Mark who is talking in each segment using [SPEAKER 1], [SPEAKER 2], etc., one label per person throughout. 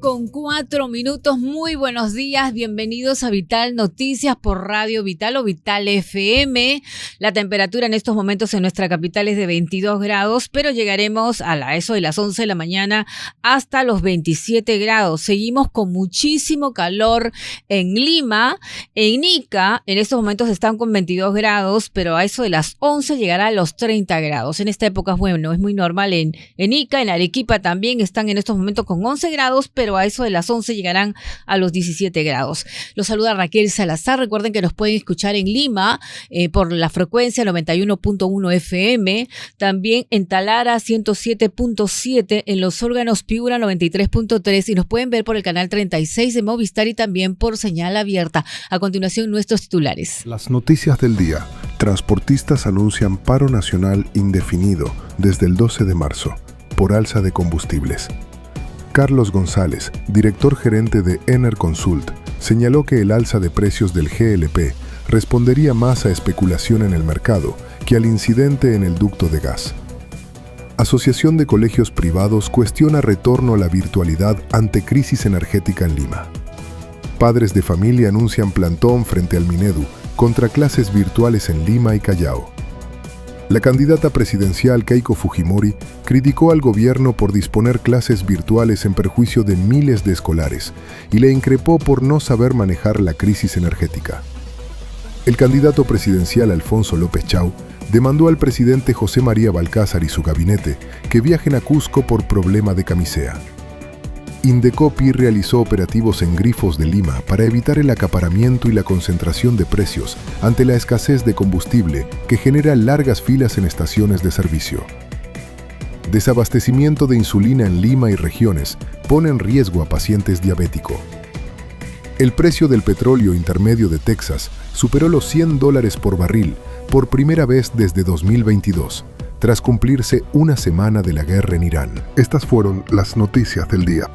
[SPEAKER 1] 8:04. Muy buenos días, bienvenidos a Vital Noticias por Radio Vital o Vital FM. La temperatura en estos momentos en nuestra capital es de 22 grados, pero llegaremos a eso de las 11 de la mañana hasta los 27 grados. Seguimos con muchísimo calor en Lima. En Ica en estos momentos están con 22 grados, pero a eso de las 11 llegará a los 30 grados. En esta época, bueno, es muy normal en Ica, en Arequipa también están en estos momentos con 11 grados, pero a eso de las 11 llegarán a los 17 grados. Los saluda Raquel Salazar. Recuerden que nos pueden escuchar en Lima por la frecuencia 91.1 FM, también en Talara 107.7, en Los Órganos Piura 93.3 y nos pueden ver por el canal 36 de Movistar y también por señal abierta. A continuación, nuestros titulares.
[SPEAKER 2] Las noticias del día. Transportistas anuncian paro nacional indefinido desde el 12 de marzo por alza de combustibles. Carlos González, director gerente de Ener Consult, señaló que el alza de precios del GLP respondería más a especulación en el mercado que al incidente en el ducto de gas. Asociación de Colegios Privados cuestiona retorno a la virtualidad ante crisis energética en Lima. Padres de familia anuncian plantón frente al Minedu contra clases virtuales en Lima y Callao. La candidata presidencial Keiko Fujimori criticó al gobierno por disponer clases virtuales en perjuicio de miles de escolares y le increpó por no saber manejar la crisis energética. El candidato presidencial Alfonso López Chau demandó al presidente José María Balcázar y su gabinete que viajen a Cusco por problema de camisea. Indecopi realizó operativos en grifos de Lima para evitar el acaparamiento y la concentración de precios ante la escasez de combustible que genera largas filas en estaciones de servicio. Desabastecimiento de insulina en Lima y regiones pone en riesgo a pacientes diabéticos. El precio del petróleo intermedio de Texas superó los $100 por barril por primera vez desde 2022. Tras cumplirse una semana de la guerra en Irán. Estas fueron las noticias del día.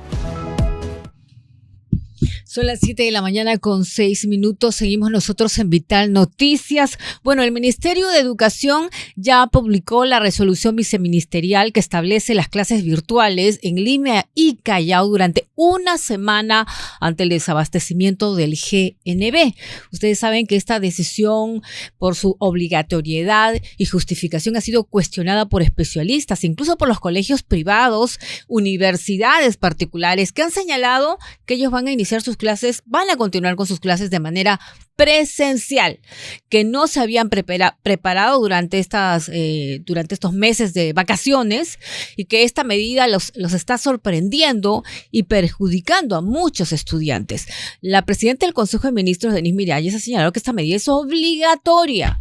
[SPEAKER 1] Son las 7 de la mañana con 6 minutos. Seguimos nosotros en Vital Noticias. Bueno, el Ministerio de Educación ya publicó la resolución viceministerial que establece las clases virtuales en Lima y Callao durante una semana ante el desabastecimiento del GNB. Ustedes saben que esta decisión, por su obligatoriedad y justificación, ha sido cuestionada por especialistas, incluso por los colegios privados, universidades particulares, que han señalado que ellos van a iniciar sus clases, van a continuar con sus clases de manera presencial, que no se habían preparado durante estos meses de vacaciones y que esta medida los está sorprendiendo y perjudicando a muchos estudiantes. La presidenta del Consejo de Ministros, Denise Miralles, ha señalado que esta medida es obligatoria,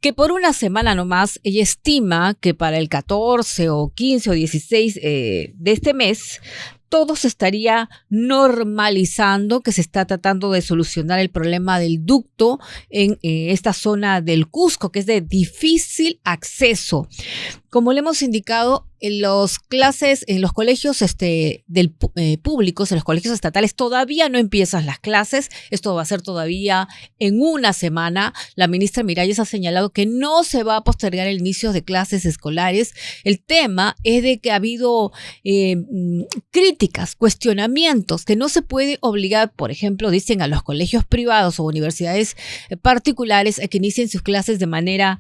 [SPEAKER 1] que por una semana nomás ella estima que para el 14 o 15 o 16 de este mes todo se estaría normalizando, que se está tratando de solucionar el problema del ducto en esta zona del Cusco, que es de difícil acceso. Como le hemos indicado, en los colegios públicos, en los colegios estatales, todavía no empiezan las clases. Esto va a ser todavía en una semana. La ministra Miralles ha señalado que no se va a postergar el inicio de clases escolares. El tema es de que ha habido críticas, cuestionamientos, que no se puede obligar, por ejemplo, dicen a los colegios privados o universidades particulares a que inicien sus clases de manera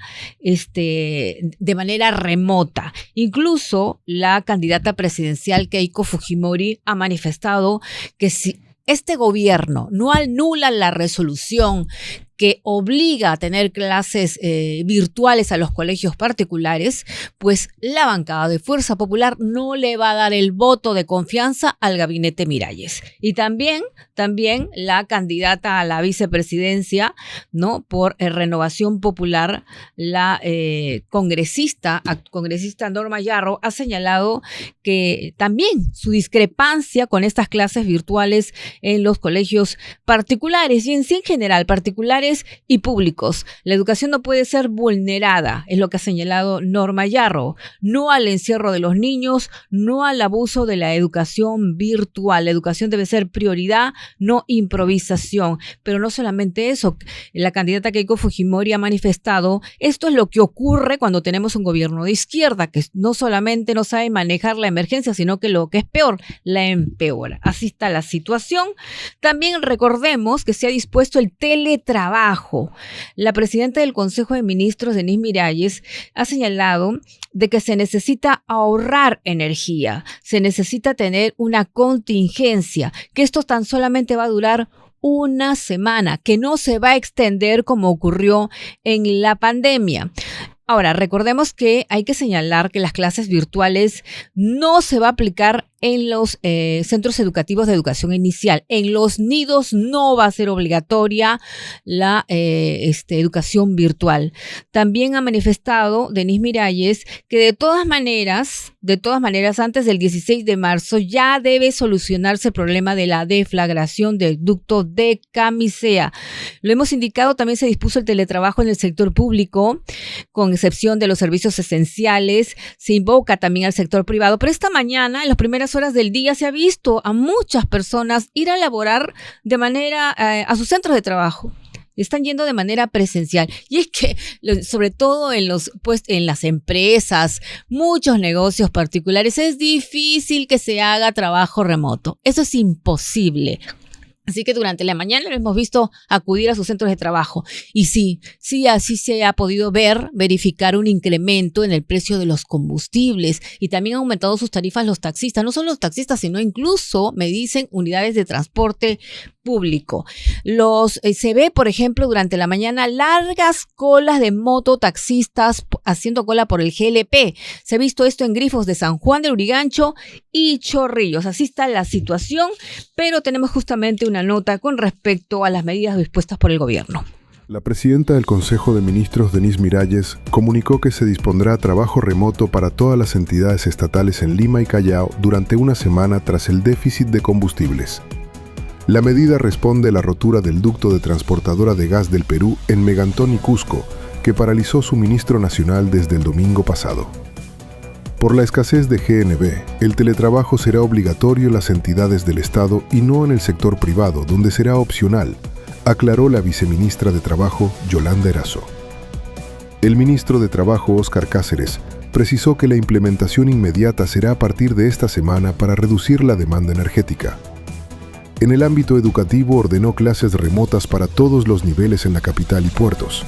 [SPEAKER 1] remota. Incluso la candidata presidencial Keiko Fujimori ha manifestado que si este gobierno no anula la resolución que obliga a tener clases virtuales a los colegios particulares, pues la bancada de Fuerza Popular no le va a dar el voto de confianza al gabinete Miralles. Y también la candidata a la vicepresidencia, ¿no?, por Renovación Popular, la congresista Norma Yarro, ha señalado que también su discrepancia con estas clases virtuales en los colegios particulares y en sí en general particulares virtuales y públicos. La educación no puede ser vulnerada, es lo que ha señalado Norma Yarro. No al encierro de los niños, no al abuso de la educación virtual. La educación debe ser prioridad, no improvisación. Pero no solamente eso, la candidata Keiko Fujimori ha manifestado, esto es lo que ocurre cuando tenemos un gobierno de izquierda, que no solamente no sabe manejar la emergencia, sino que lo que es peor, la empeora. Así está la situación. También recordemos que se ha dispuesto el teletrabajo. La presidenta del Consejo de Ministros, Denise Miralles, ha señalado de que se necesita ahorrar energía, se necesita tener una contingencia, que esto tan solamente va a durar una semana, que no se va a extender como ocurrió en la pandemia. Ahora, recordemos que hay que señalar que las clases virtuales no se va a aplicar en los centros educativos de educación inicial. En los nidos no va a ser obligatoria la educación virtual. También ha manifestado Denise Miralles que de todas maneras, antes del 16 de marzo ya debe solucionarse el problema de la deflagración del ducto de Camisea. Lo hemos indicado, también se dispuso el teletrabajo en el sector público, con excepción de los servicios esenciales. Se invoca también al sector privado, pero esta mañana, en las primeras horas del día, se ha visto a muchas personas ir a laborar de manera a sus centros de trabajo. Están yendo de manera presencial. Y es que, sobre todo en las empresas, muchos negocios particulares, es difícil que se haga trabajo remoto. Eso es imposible. Así que durante la mañana lo hemos visto acudir a sus centros de trabajo. Y sí, así se ha podido verificar un incremento en el precio de los combustibles, y también han aumentado sus tarifas los taxistas. No solo los taxistas, sino incluso, me dicen, unidades de transporte público. Se ve, por ejemplo, durante la mañana largas colas de mototaxistas haciendo cola por el GLP. Se ha visto esto en Grifos de San Juan del Lurigancho y Chorrillos. Así está la situación, pero tenemos justamente una nota con respecto a las medidas dispuestas por el gobierno.
[SPEAKER 2] La presidenta del Consejo de Ministros, Denise Miralles, comunicó que se dispondrá trabajo remoto para todas las entidades estatales en Lima y Callao durante una semana tras el déficit de combustibles. La medida responde a la rotura del ducto de transportadora de gas del Perú en Megantón y Cusco, que paralizó suministro nacional desde el domingo pasado. Por la escasez de GNV, el teletrabajo será obligatorio en las entidades del Estado y no en el sector privado, donde será opcional, aclaró la viceministra de Trabajo, Yolanda Erazo. El ministro de Trabajo, Óscar Cáceres, precisó que la implementación inmediata será a partir de esta semana para reducir la demanda energética. En el ámbito educativo ordenó clases remotas para todos los niveles en la capital y puertos.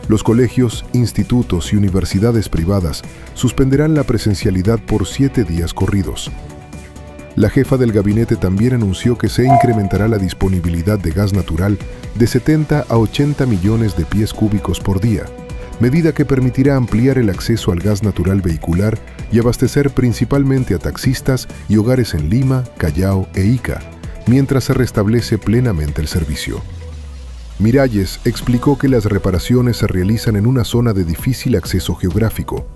[SPEAKER 2] Los colegios, institutos y universidades privadas suspenderán la presencialidad por 7 días corridos. La jefa del gabinete también anunció que se incrementará la disponibilidad de gas natural de 70 a 80 millones de pies cúbicos por día, medida que permitirá ampliar el acceso al gas natural vehicular y abastecer principalmente a taxistas y hogares en Lima, Callao e Ica, mientras se restablece plenamente el servicio. Miralles explicó que las reparaciones se realizan en una zona de difícil acceso geográfico,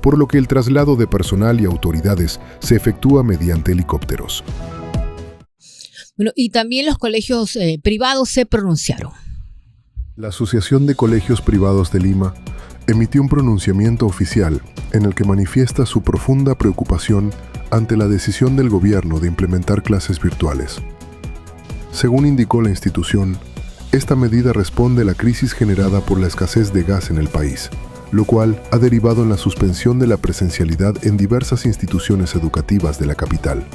[SPEAKER 2] por lo que el traslado de personal y autoridades se efectúa mediante helicópteros.
[SPEAKER 1] Bueno, y también los colegios privados se pronunciaron.
[SPEAKER 2] La Asociación de Colegios Privados de Lima emitió un pronunciamiento oficial en el que manifiesta su profunda preocupación ante la decisión del gobierno de implementar clases virtuales. Según indicó la institución, esta medida responde a la crisis generada por la escasez de gas en el país, lo cual ha derivado en la suspensión de la presencialidad en diversas instituciones educativas de la capital.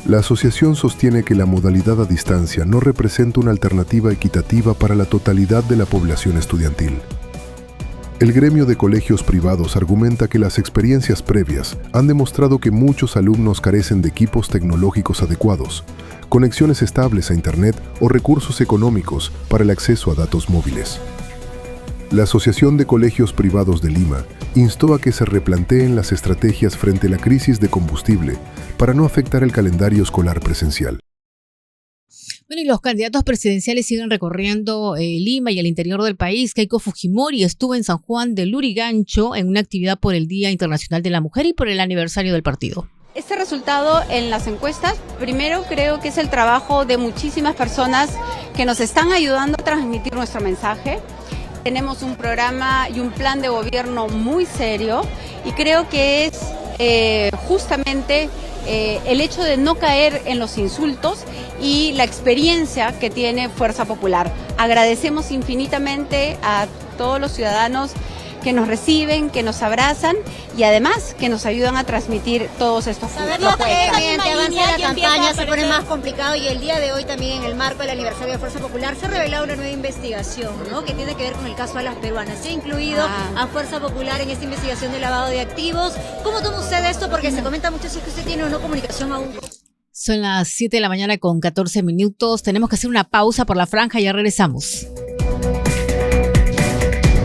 [SPEAKER 2] La asociación sostiene que la modalidad a distancia no representa una alternativa equitativa para la totalidad de la población estudiantil. El gremio de colegios privados argumenta que las experiencias previas han demostrado que muchos alumnos carecen de equipos tecnológicos adecuados, conexiones estables a Internet o recursos económicos para el acceso a datos móviles. La Asociación de Colegios Privados de Lima instó a que se replanteen las estrategias frente a la crisis de combustible para no afectar el calendario escolar presencial.
[SPEAKER 1] Bueno, y los candidatos presidenciales siguen recorriendo Lima y el interior del país. Keiko Fujimori estuvo en San Juan del Lurigancho en una actividad por el Día Internacional de la Mujer y por el aniversario del partido.
[SPEAKER 3] Este resultado en las encuestas, primero creo que es el trabajo de muchísimas personas que nos están ayudando a transmitir nuestro mensaje. Tenemos un programa y un plan de gobierno muy serio y creo que es justamente el hecho de no caer en los insultos y la experiencia que tiene Fuerza Popular. Agradecemos infinitamente a todos los ciudadanos que nos reciben, que nos abrazan y además que nos ayudan a transmitir todos estos puntos.
[SPEAKER 4] Saberlo que mediante avance de la campaña se pone más complicado y el día de hoy también en el marco del aniversario de Fuerza Popular se ha revelado una nueva investigación, ¿no? Que tiene que ver con el caso de las peruanas. Se ha incluido a Fuerza Popular en esta investigación de lavado de activos. ¿Cómo toma usted esto? Porque se comenta mucho si es que usted tiene o no comunicación aún.
[SPEAKER 1] Son las 7 de la mañana con 14 minutos. Tenemos que hacer una pausa por la franja y ya regresamos.